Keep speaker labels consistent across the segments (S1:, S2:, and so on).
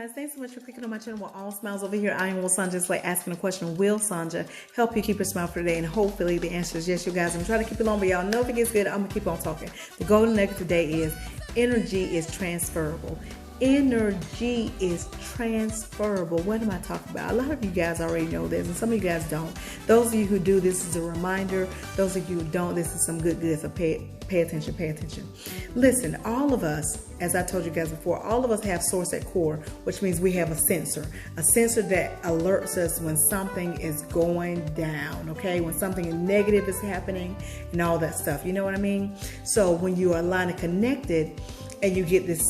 S1: guys, thanks so much for clicking on my channel. All Smiles over here. I am Will Sanja. Just like asking a question, will Sanja help you keep your smile for today? And hopefully the answer is yes, you guys. I'm trying to keep it long, but y'all know if it gets good, I'm gonna keep on talking. The golden nugget today is energy is transferable. Energy is transferable. What am I talking about? A lot of you guys already know this, and some of you guys don't. Those of you who do, this is a reminder. Those of you who don't, this is some good. So pay attention, pay attention. Listen, all of us, as I told you guys before, all of us have source at core, which means we have a sensor that alerts us when something is going down, okay? When something negative is happening and all that stuff. You know what I mean? So when you are line of connected and you get this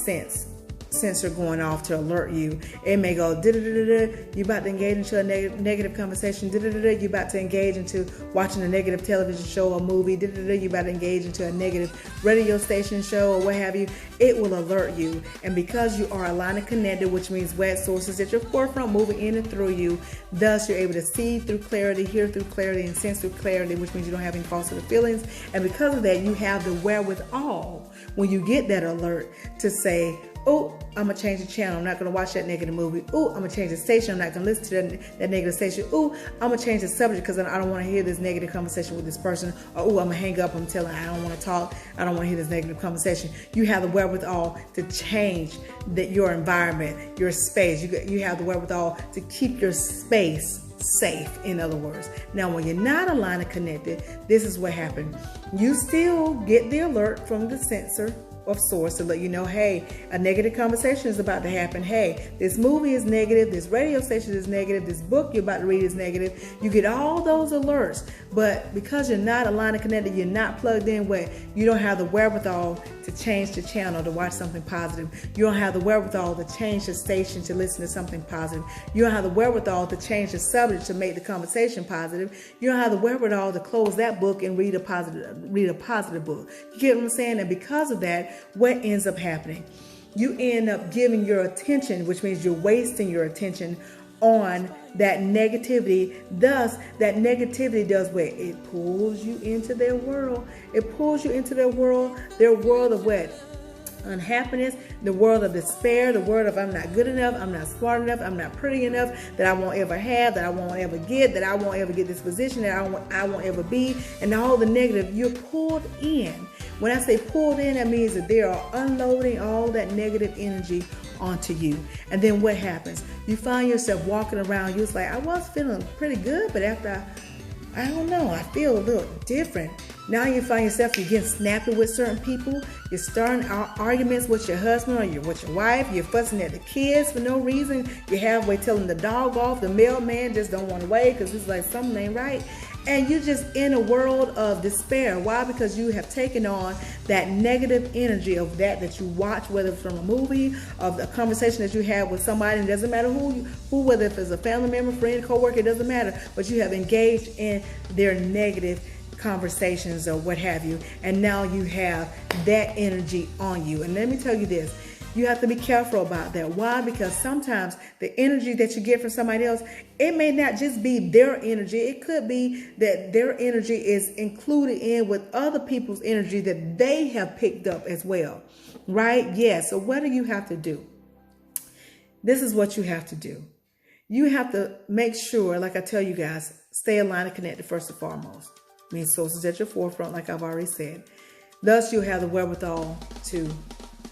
S1: sensor going off to alert you, it may go you about to engage into a negative conversation, you about to engage into watching a negative television show or movie, you about to engage into a negative radio station show or what have you. It will alert you, and because you are a line of connected, which means wet sources at your forefront moving in and through you, thus you're able to see through clarity, hear through clarity, and sense through clarity, which means you don't have any false feelings. And because of that, you have the wherewithal when you get that alert to say, oh, I'm going to change the channel. I'm not going to watch that negative movie. Oh, I'm going to change the station. I'm not going to listen to that negative station. Oh, I'm going to change the subject because I don't want to hear this negative conversation with this person. Or, oh, I'm going to hang up. I'm telling I don't want to talk. I don't want to hear this negative conversation. You have the wherewithal to change your environment, your space. You have the wherewithal to keep your space safe, in other words. Now, when you're not a line of connected, this is what happened. You still get the alert from the sensor of source to let you know, hey, a negative conversation is about to happen. Hey, this movie is negative. This radio station is negative. This book you're about to read is negative. You get all those alerts, but because you're not a line of connected, you're not plugged in where you don't have the wherewithal to change the channel to watch something positive. You don't have the wherewithal to change the station to listen to something positive. You don't have the wherewithal to change the subject to make the conversation positive. You don't have the wherewithal to close that book and read a positive book. You get what I'm saying? And because of that, what ends up happening? You end up giving your attention, which means you're wasting your attention on that negativity. Thus, that negativity does what? It pulls you into their world. It pulls you into their world of what? Unhappiness, the world of despair, the world of I'm not good enough, I'm not smart enough, I'm not pretty enough, that I won't ever have, that I won't ever get, that I won't ever get this position, that I won't ever be, and all the negative. You're pulled in. When I say pulled in, that means that they are unloading all that negative energy onto you. And then what happens? You find yourself walking around, you're like, I was feeling pretty good, but after I don't know, I feel a little different. Now you find yourself, you're getting snappy with certain people. You're starting arguments with your husband or with your wife. You're fussing at the kids for no reason. You're halfway telling the dog off. The mailman just don't want to wait because it's like something ain't right. And you're just in a world of despair. Why? Because you have taken on that negative energy of that you watch, whether it's from a movie, of a conversation that you have with somebody. It doesn't matter who, whether if it's a family member, friend, co-worker, it doesn't matter. But you have engaged in their negative conversations or what have you. And now you have that energy on you. And let me tell you this. You have to be careful about that. Why? Because sometimes the energy that you get from somebody else, it may not just be their energy. It could be that their energy is included in with other people's energy that they have picked up as well. Right? Yeah. So what do you have to do? This is what you have to do. You have to make sure, like I tell you guys, stay aligned and connected first and foremost. Means sources at your forefront, like I've already said. Thus, you'll have the wherewithal to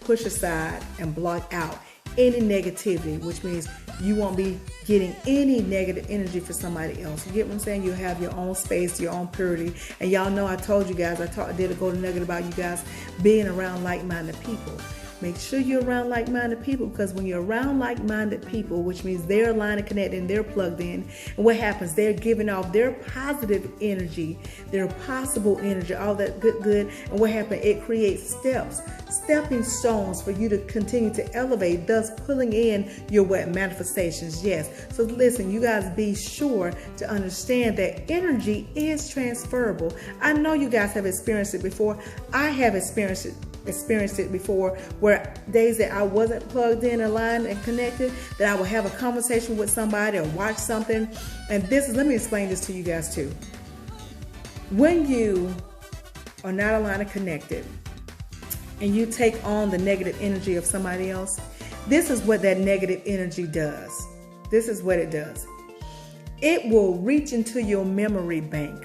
S1: push aside and block out any negativity, which means you won't be getting any negative energy for somebody else. You get what I'm saying? You'll have your own space, your own purity. And y'all know I told you guys, I did a golden nugget about you guys being around like-minded people. Make sure you're around like-minded people, because when you're around like-minded people, which means they're aligned and connected and they're plugged in, and what happens? They're giving off their positive energy, their possible energy, all that good. And what happens? It creates stepping stones for you to continue to elevate, thus pulling in your manifestations. Yes. So listen, you guys be sure to understand that energy is transferable. I know you guys have experienced it before. I have experienced it before, where days that I wasn't plugged in, aligned, and connected, that I would have a conversation with somebody or watch something. And let me explain this to you guys too. When you are not aligned and connected, and you take on the negative energy of somebody else, This is what that negative energy does. This is what it does. It will reach into your memory bank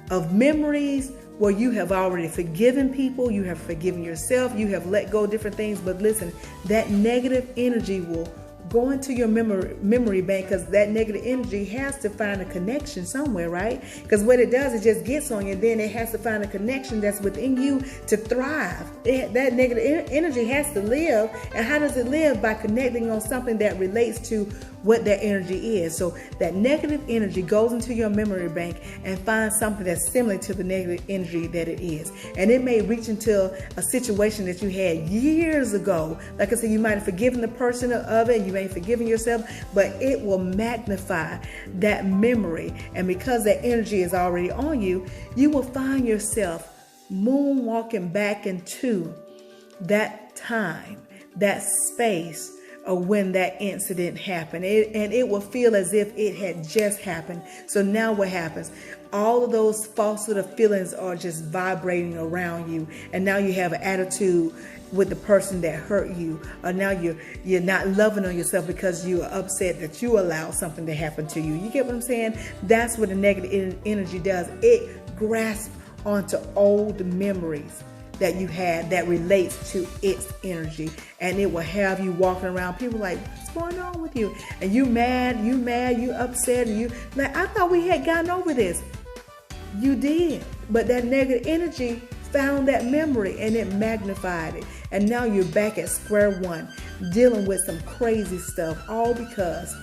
S1: of memories where you have already forgiven people, you have forgiven yourself, you have let go of different things. But listen, that negative energy will go into your memory bank, because that negative energy has to find a connection somewhere, right? Because what it does, it just gets on you, and then it has to find a connection that's within you to thrive. That negative energy has to live. And how does it live? By connecting on something that relates to what that energy is. So that negative energy goes into your memory bank and finds something that's similar to the negative energy that it is. And it may reach into a situation that you had years ago. Like I said, you might have forgiven the person of it, you may have forgiven yourself, but it will magnify that memory. And because that energy is already on you, you will find yourself moonwalking back into that time, that space of when that incident happened. And it will feel as if it had just happened. So now what happens? All of those falsehood of feelings are just vibrating around you. And now you have an attitude with the person that hurt you. Or now you're not loving on yourself because you are upset that you allowed something to happen to you. You get what I'm saying? That's what the negative energy does. It grasps onto old memories that you had that relates to its energy, and it will have you walking around. People like, what's going on with you? And you mad, you upset, and you like, I thought we had gotten over this. You did, but that negative energy found that memory and it magnified it, and now you're back at square one, dealing with some crazy stuff, all because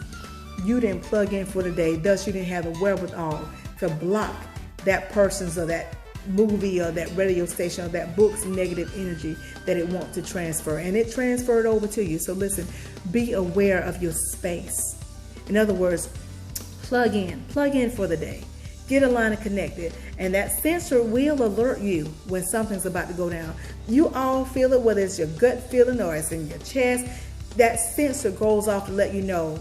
S1: you didn't plug in for the day. Thus, you didn't have the wherewithal to block that person's or that movie or that radio station or that book's negative energy that it wants to transfer, and it transferred over to you. So listen, be aware of your space. In other words, plug in for the day, get aligned and connected, and that sensor will alert you when something's about to go down. You all feel it, whether it's your gut feeling or it's in your chest. That sensor goes off to let you know,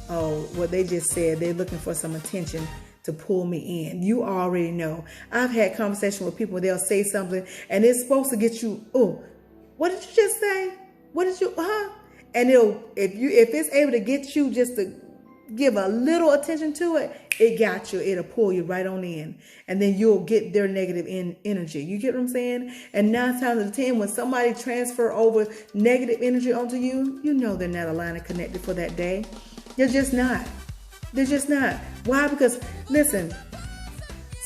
S1: oh, what they just said, they're looking for some attention to pull me in. You already know. I've had conversations with people where they'll say something and it's supposed to get you, oh, what did you just say? What did you, And if it's able to get you just to give a little attention to it, it got you. It'll pull you right on in. And then you'll get their negative energy. You get what I'm saying? And 9 times out of 10, when somebody transfer over negative energy onto you, you know they're not aligned and connected for that day. You're just not. They're just not. Why? Because, listen,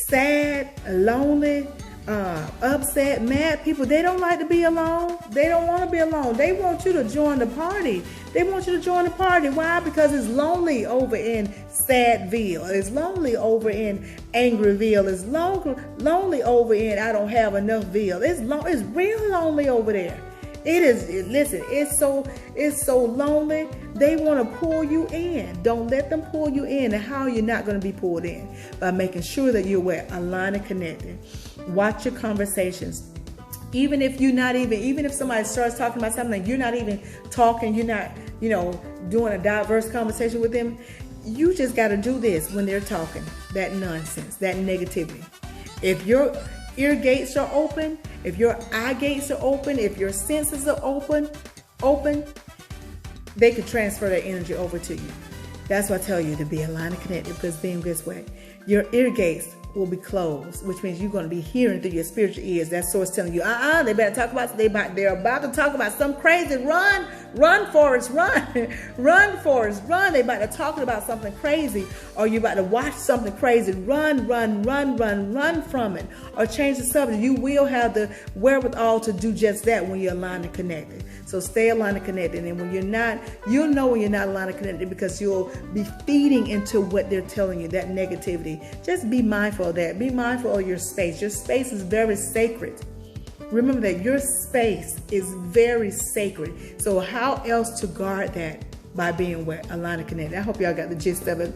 S1: sad, lonely, upset, mad people, they don't like to be alone. They don't want to be alone. They want you to join the party. They want you to join the party. Why? Because it's lonely over in Sadville. It's lonely over in Angryville. It's lonely over in I don't have enough-ville. It's real lonely over there. It is, listen, it's so lonely. They want to pull you in. Don't let them pull you in. And how you're not going to be pulled in? By making sure that you're aligned and connected. Watch your conversations. Even if somebody starts talking about something, you're not even talking, you're not, doing a diverse conversation with them. You just got to do this when they're talking, that nonsense, that negativity. If your ear gates are open, if your eye gates are open, if your senses are open, they could transfer that energy over to you. That's why I tell you to be aligned and connected, because then guess what? Your ear gates will be closed, which means you're going to be hearing through your spiritual ears. That source telling you, they better talk about, they're about to talk about some crazy, run Forrest, run, run Forrest, run. They about to talk about something crazy, or you about to watch something crazy, run from it, or change the subject. You will have the wherewithal to do just that when you're aligned and connected. So stay aligned and connected, and when you're not, you'll know when you're not aligned and connected, because you'll be feeding into what they're telling you, that negativity. Just be mindful of that. Be mindful of your space. Your space is very sacred. Remember that your space is very sacred. So how else to guard that? By being aligned and connected. I hope y'all got the gist of it.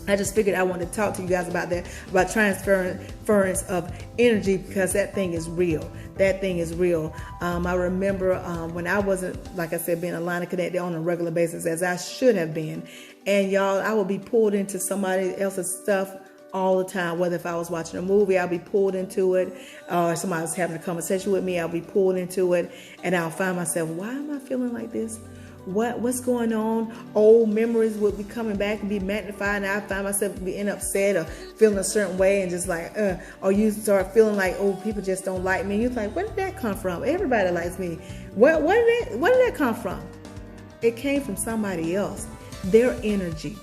S1: I just figured I wanted to talk to you guys about that, about transference of energy, because that thing is real. That thing is real. I remember when I wasn't, like I said, being aligned and connected on a regular basis as I should have been. And y'all, I would be pulled into somebody else's stuff all the time. Whether if I was watching a movie, I'll be pulled into it, or somebody was having a conversation with me, I'll be pulled into it, and I'll find myself, why am I feeling like this? what's going on. Old memories will be coming back and be magnified, and I find myself being upset or feeling a certain way, and just like or you start feeling like, oh, people just don't like me. You're like, where did that come from? Everybody likes me. Where did that come from? It came from somebody else, their energy.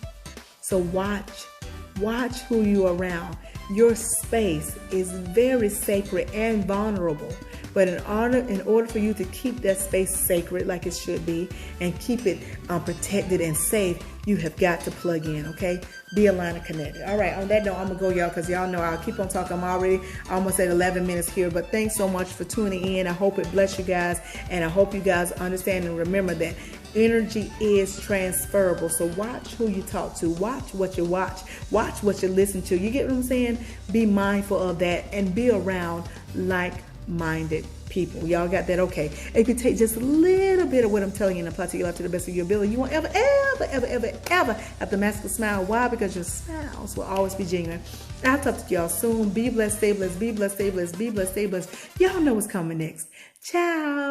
S1: So watch who you're around. Your space is very sacred and vulnerable. But in order for you to keep that space sacred like it should be, and keep it protected and safe, you have got to plug in, okay? Be aligned and connected. All right, on that note, I'm going to go, y'all, because y'all know I'll keep on talking. I'm already almost at 11 minutes here. But thanks so much for tuning in. I hope it bless you guys. And I hope you guys understand and remember that energy is transferable. So watch who you talk to. Watch what you watch. Watch what you listen to. You get what I'm saying? Be mindful of that and be around like-minded people. Y'all got that? Okay. If you take just a little bit of what I'm telling you and apply to your life to the best of your ability, you won't ever have to mask a smile. Why? Because your smiles will always be genuine. I'll talk to y'all soon. Be blessed, stay blessed, be blessed, stay blessed, be blessed, stay blessed. Y'all know what's coming next. Ciao.